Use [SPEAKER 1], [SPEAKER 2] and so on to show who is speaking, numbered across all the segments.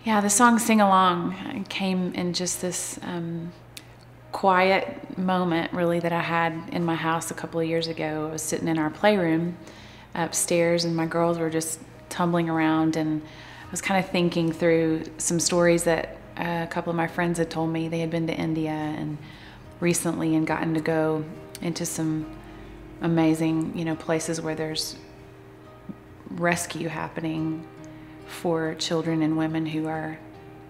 [SPEAKER 1] Yeah, the song Sing Along came in just this quiet moment, really, that I had in my house a couple of years ago. I was sitting in our playroom upstairs, and my girls were just tumbling around, and I was kind of thinking through some stories that a couple of my friends had told me. They had been to India and recently and gotten to go into some amazing, places where there's rescue happening for children and women who are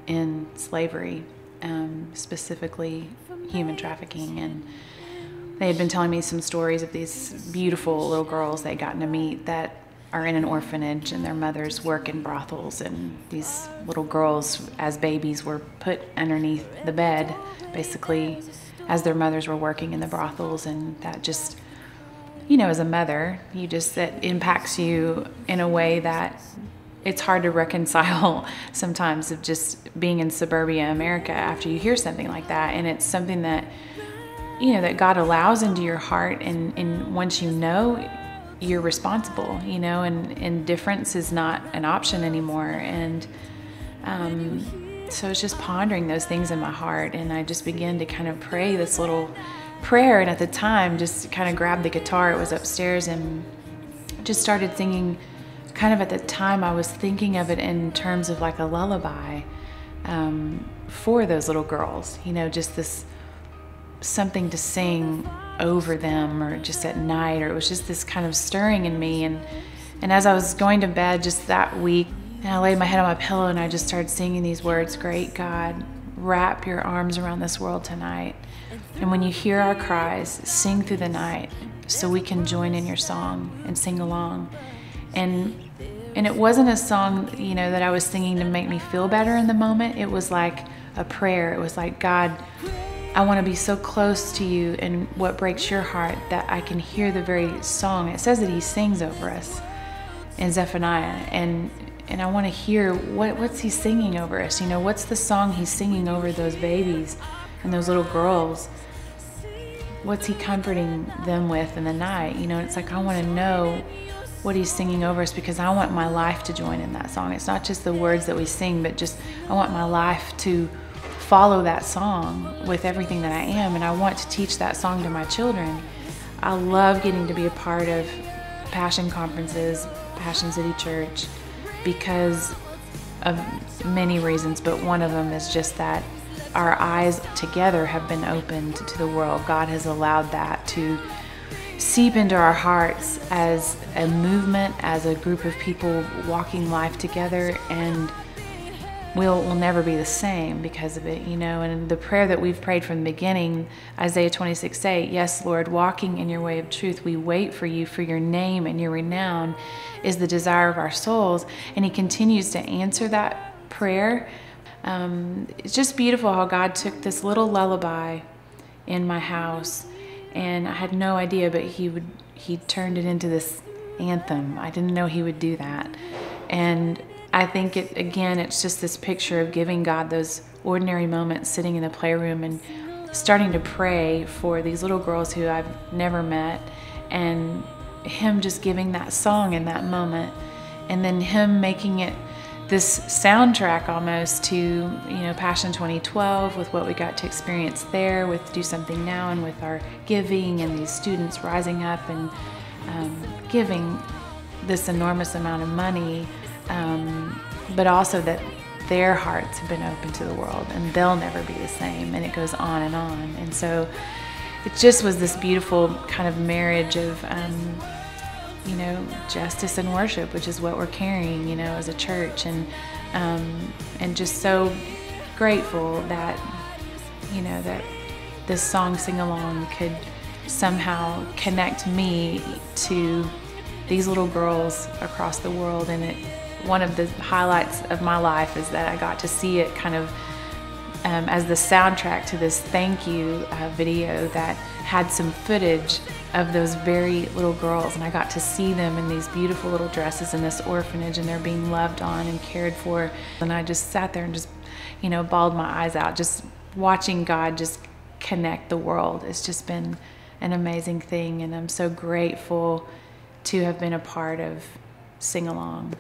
[SPEAKER 1] in slavery, specifically human trafficking. And they had been telling me some stories of these beautiful little girls they'd gotten to meet that are in an orphanage, and their mothers work in brothels, and these little girls as babies were put underneath the bed basically as their mothers were working in the brothels. And that just, as a mother, that impacts you in a way that it's hard to reconcile sometimes, of just being in suburbia America after you hear something like that. And it's something that, that God allows into your heart, and once you're responsible, and difference is not an option anymore. And so it's just pondering those things in my heart, and I just began to kind of pray this little prayer. And at the time, just kind of grabbed the guitar, it was upstairs, and just started singing. Kind of at the time, I was thinking of it in terms of like a lullaby for those little girls, just this something to sing over them, or just at night, or it was just this kind of stirring in me. And as I was going to bed just that week, and I laid my head on my pillow, and I just started singing these words: "Great God, wrap your arms around this world tonight. And when you hear our cries, sing through the night, so we can join in your song and sing along." And it wasn't a song, that I was singing to make me feel better in the moment. It was like a prayer. It was like, God, I want to be so close to you and what breaks your heart that I can hear the very song. It says that he sings over us in Zephaniah. And I want to hear what's he singing over us. What's the song he's singing over those babies and those little girls? What's he comforting them with in the night? It's like, I want to know what he's singing over us, because I want my life to join in that song. It's not just the words that we sing, but just I want my life to follow that song with everything that I am, and I want to teach that song to my children. I love getting to be a part of Passion conferences, Passion City Church, because of many reasons, but one of them is just that our eyes together have been opened to the world. God has allowed that to seep into our hearts as a movement, as a group of people walking life together, and we'll never be the same because of it, And the prayer that we've prayed from the beginning, Isaiah 26:8, "Yes, Lord, walking in your way of truth, we wait for you, for your name and your renown is the desire of our souls." And he continues to answer that prayer. It's just beautiful how God took this little lullaby in my house, and I had no idea, but he turned it into this anthem. I didn't know he would do that. And I think it's just this picture of giving God those ordinary moments, sitting in the playroom and starting to pray for these little girls who I've never met, and him just giving that song in that moment, and then him making it this soundtrack almost to, Passion 2012, with what we got to experience there with Do Something Now, and with our giving, and these students rising up and giving this enormous amount of money, but also that their hearts have been open to the world, and they'll never be the same, and it goes on and on. And so it just was this beautiful kind of marriage of justice and worship, which is what we're carrying, as a church, and just so grateful that, that this song Sing Along could somehow connect me to these little girls across the world. And one of the highlights of my life is that I got to see it kind of as the soundtrack to this thank you video that had some footage of those very little girls, and I got to see them in these beautiful little dresses in this orphanage, and they're being loved on and cared for. And I just sat there and just, bawled my eyes out, just watching God just connect the world. It's just been an amazing thing, and I'm so grateful to have been a part of Sing Along.